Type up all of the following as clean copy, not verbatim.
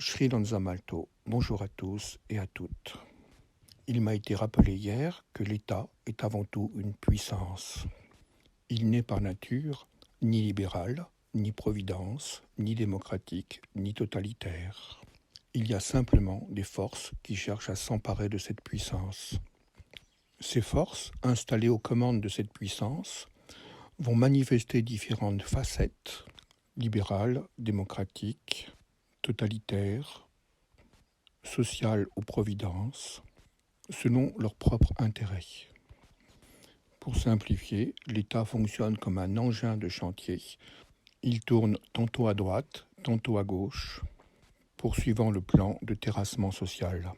Sri Lanzamalto, bonjour à tous et à toutes. Il m'a été rappelé hier que l'État est avant tout une puissance. Il n'est par nature ni libéral, ni providence, ni démocratique, ni totalitaire. Il y a simplement des forces qui cherchent à s'emparer de cette puissance. Ces forces, installées aux commandes de cette puissance, vont manifester différentes facettes, libérales, démocratiques, totalitaires, sociale ou providence, selon leur propre intérêt. Pour simplifier, l'État fonctionne comme un engin de chantier. Il tourne tantôt à droite, tantôt à gauche, poursuivant le plan de terrassement social.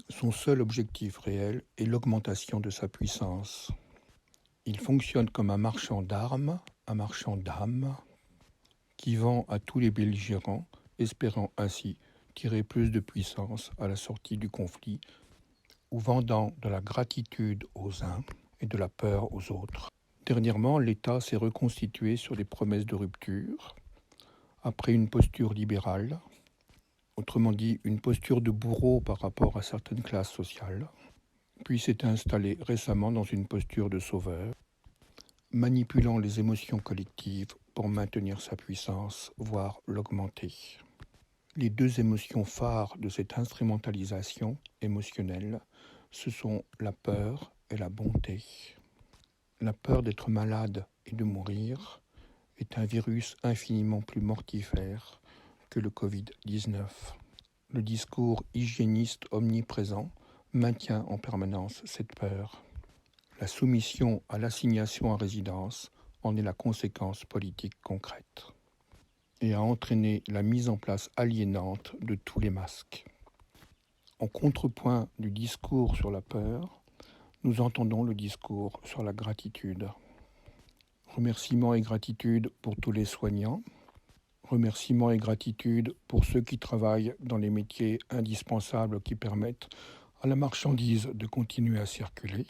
Son seul objectif réel est l'augmentation de sa puissance. Il fonctionne comme un marchand d'armes, un marchand d'âmes, qui vend à tous les belligérants, espérant ainsi tirer plus de puissance à la sortie du conflit, ou vendant de la gratitude aux uns et de la peur aux autres. Dernièrement, l'État s'est reconstitué sur des promesses de rupture, après une posture libérale, autrement dit une posture de bourreau par rapport à certaines classes sociales, puis s'est installé récemment dans une posture de sauveur, manipulant les émotions collectives pour maintenir sa puissance, voire l'augmenter. Les deux émotions phares de cette instrumentalisation émotionnelle, ce sont la peur et la bonté. La peur d'être malade et de mourir est un virus infiniment plus mortifère que le Covid-19. Le discours hygiéniste omniprésent maintient en permanence cette peur. La soumission à l'assignation à résidence en est la conséquence politique concrète et a entraîné la mise en place aliénante de tous les masques. En contrepoint du discours sur la peur, nous entendons le discours sur la gratitude. Remerciements et gratitude pour tous les soignants, remerciements et gratitude pour ceux qui travaillent dans les métiers indispensables qui permettent à la marchandise de continuer à circuler,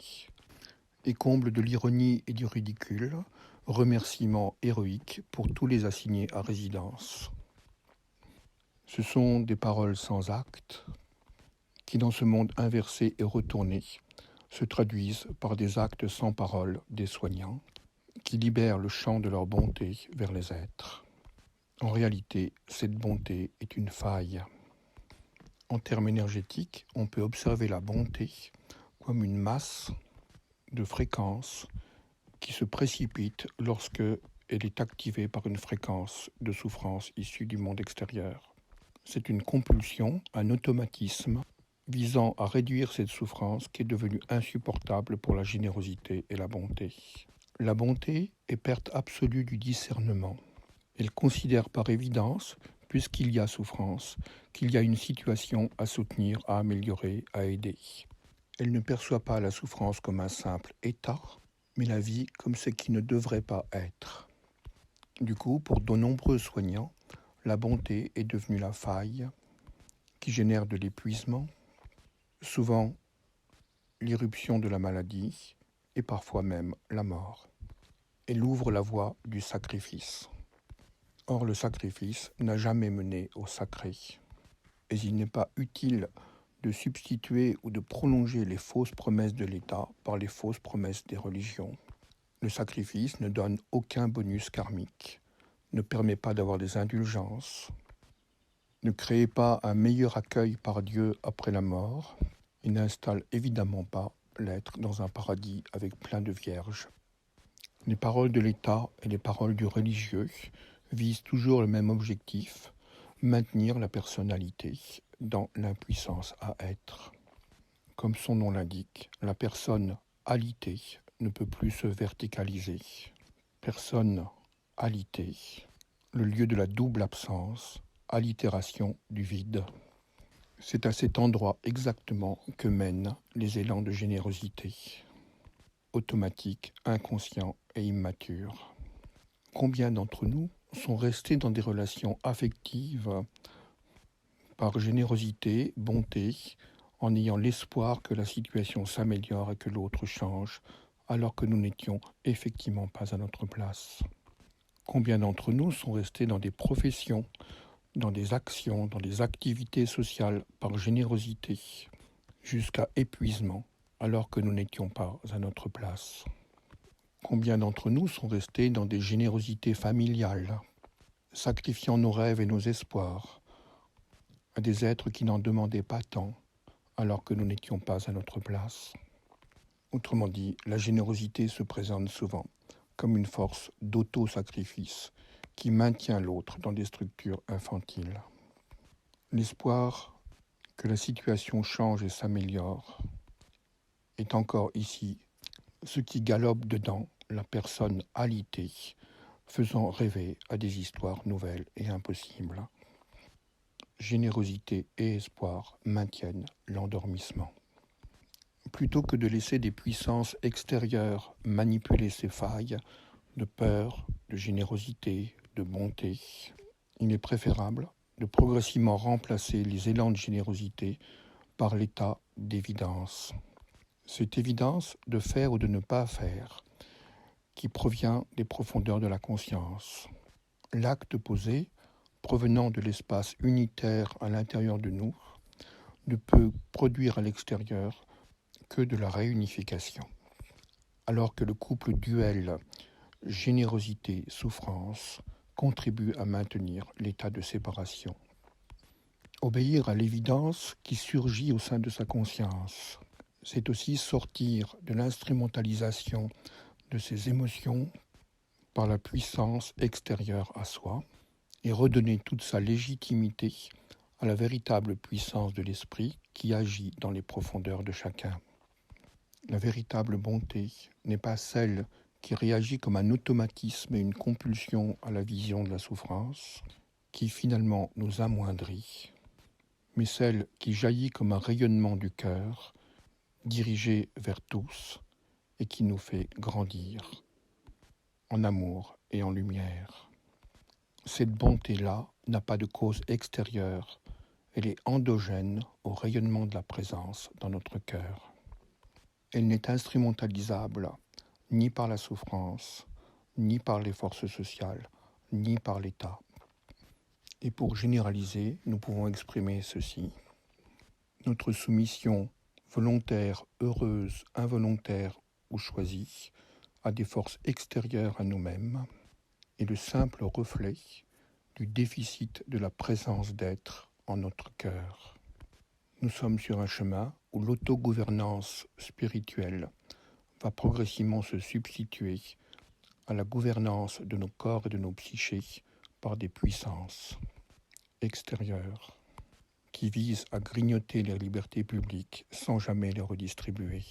et comble de l'ironie et du ridicule, remerciements héroïques pour tous les assignés à résidence. Ce sont des paroles sans acte qui, dans ce monde inversé et retourné, se traduisent par des actes sans parole des soignants qui libèrent le champ de leur bonté vers les êtres. En réalité, cette bonté est une faille. En termes énergétiques, on peut observer la bonté comme une masse de fréquences qui se précipite lorsque elle est activée par une fréquence de souffrance issue du monde extérieur. C'est une compulsion, un automatisme visant à réduire cette souffrance qui est devenue insupportable pour la générosité et la bonté. La bonté est perte absolue du discernement. Elle considère par évidence, puisqu'il y a souffrance, qu'il y a une situation à soutenir, à améliorer, à aider. Elle ne perçoit pas la souffrance comme un simple état, mais la vie comme ce qui ne devrait pas être. Du coup, pour de nombreux soignants, la bonté est devenue la faille qui génère de l'épuisement, souvent l'irruption de la maladie et parfois même la mort. Elle ouvre la voie du sacrifice. Or, le sacrifice n'a jamais mené au sacré. Et il n'est pas utile de substituer ou de prolonger les fausses promesses de l'État par les fausses promesses des religions. Le sacrifice ne donne aucun bonus karmique, ne permet pas d'avoir des indulgences, ne crée pas un meilleur accueil par Dieu après la mort et n'installe évidemment pas l'être dans un paradis avec plein de vierges. Les paroles de l'État et les paroles du religieux visent toujours le même objectif, maintenir la personnalité dans l'impuissance à être. Comme son nom l'indique, la personne alitée ne peut plus se verticaliser. Personne alitée, le lieu de la double absence, allitération du vide. C'est à cet endroit exactement que mènent les élans de générosité, automatiques, inconscients et immatures. Combien d'entre nous sont restés dans des relations affectives par générosité, bonté, en ayant l'espoir que la situation s'améliore et que l'autre change, alors que nous n'étions effectivement pas à notre place. Combien d'entre nous sont restés dans des professions dans des actions, dans des activités sociales par générosité, jusqu'à épuisement, alors que nous n'étions pas à notre place. Combien d'entre nous sont restés dans des générosités familiales, sacrifiant nos rêves et nos espoirs à des êtres qui n'en demandaient pas tant, alors que nous n'étions pas à notre place. Autrement dit, la générosité se présente souvent comme une force d'auto-sacrifice qui maintient l'autre dans des structures infantiles. L'espoir que la situation change et s'améliore est encore ici ce qui galope dedans la personne alitée, faisant rêver à des histoires nouvelles et impossibles. Générosité et espoir maintiennent l'endormissement. Plutôt que de laisser des puissances extérieures manipuler ces failles de peur, de générosité, de bonté, il est préférable de progressivement remplacer les élans de générosité par l'état d'évidence. Cette évidence de faire ou de ne pas faire, qui provient des profondeurs de la conscience. L'acte posé, provenant de l'espace unitaire à l'intérieur de nous, ne peut produire à l'extérieur que de la réunification. Alors que le couple duel générosité-souffrance contribue à maintenir l'état de séparation. Obéir à l'évidence qui surgit au sein de sa conscience, c'est aussi sortir de l'instrumentalisation de ses émotions par la puissance extérieure à soi et redonner toute sa légitimité à la véritable puissance de l'esprit qui agit dans les profondeurs de chacun. La véritable bonté n'est pas celle qui réagit comme un automatisme et une compulsion à la vision de la souffrance, qui finalement nous amoindrit, mais celle qui jaillit comme un rayonnement du cœur, dirigé vers tous, et qui nous fait grandir en amour et en lumière. Cette bonté-là n'a pas de cause extérieure, elle est endogène au rayonnement de la présence dans notre cœur. Elle n'est instrumentalisable ni par la souffrance, ni par les forces sociales, ni par l'État. Et pour généraliser, nous pouvons exprimer ceci. Notre soumission volontaire, heureuse, involontaire ou choisie à des forces extérieures à nous-mêmes est le simple reflet du déficit de la présence d'être en notre cœur. Nous sommes sur un chemin où l'autogouvernance spirituelle va progressivement se substituer à la gouvernance de nos corps et de nos psychés par des puissances extérieures qui visent à grignoter les libertés publiques sans jamais les redistribuer.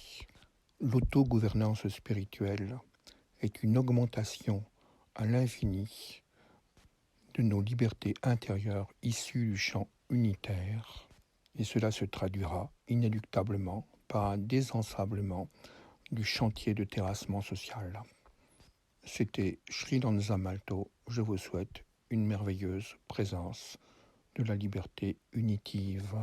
L'autogouvernance spirituelle est une augmentation à l'infini de nos libertés intérieures issues du champ unitaire, et cela se traduira inéluctablement par un désensablement du chantier de terrassement social. C'était Sri Lanza Malto. Je vous souhaite une merveilleuse présence de la liberté unitive.